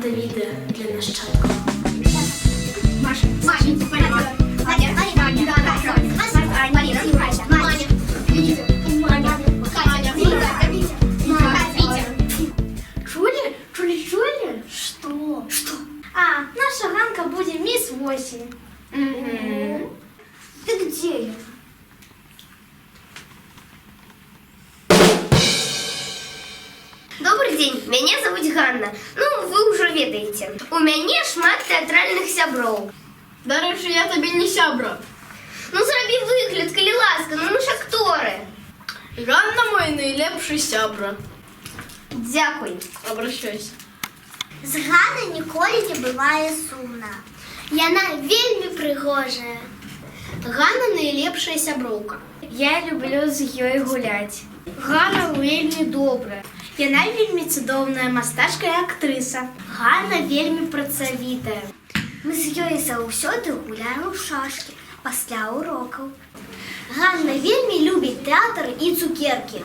та відео для нащадків. Маша, Маня, Чули? Что? А, наша Ганка будет мисс Осень. Ты где я? Добрый день, меня зовут Ганна. Ну, вы уже ведаете. У меня шмат театральных сяброў. До речі, я тобі не сябра. Ну, зроби вигляд, коли ласка, ну ми ж актори. Ганна мой найлепший сябра. Дякую. Обращайся. З Ганною ніколи не буває сумна. Яна вельмі пригожая. Ганна найлепшая сяброўка. Я люблю з ёй гуляць. Ганна вельмі добрая. Яна вельмі цудоўная мастачка і актрыса. Ганна вельмі працавітая. Мы з ёй заўсёды гуляем у шашкі пасля урокаў. Ганна вельмі любіць тэатр і цукеркі.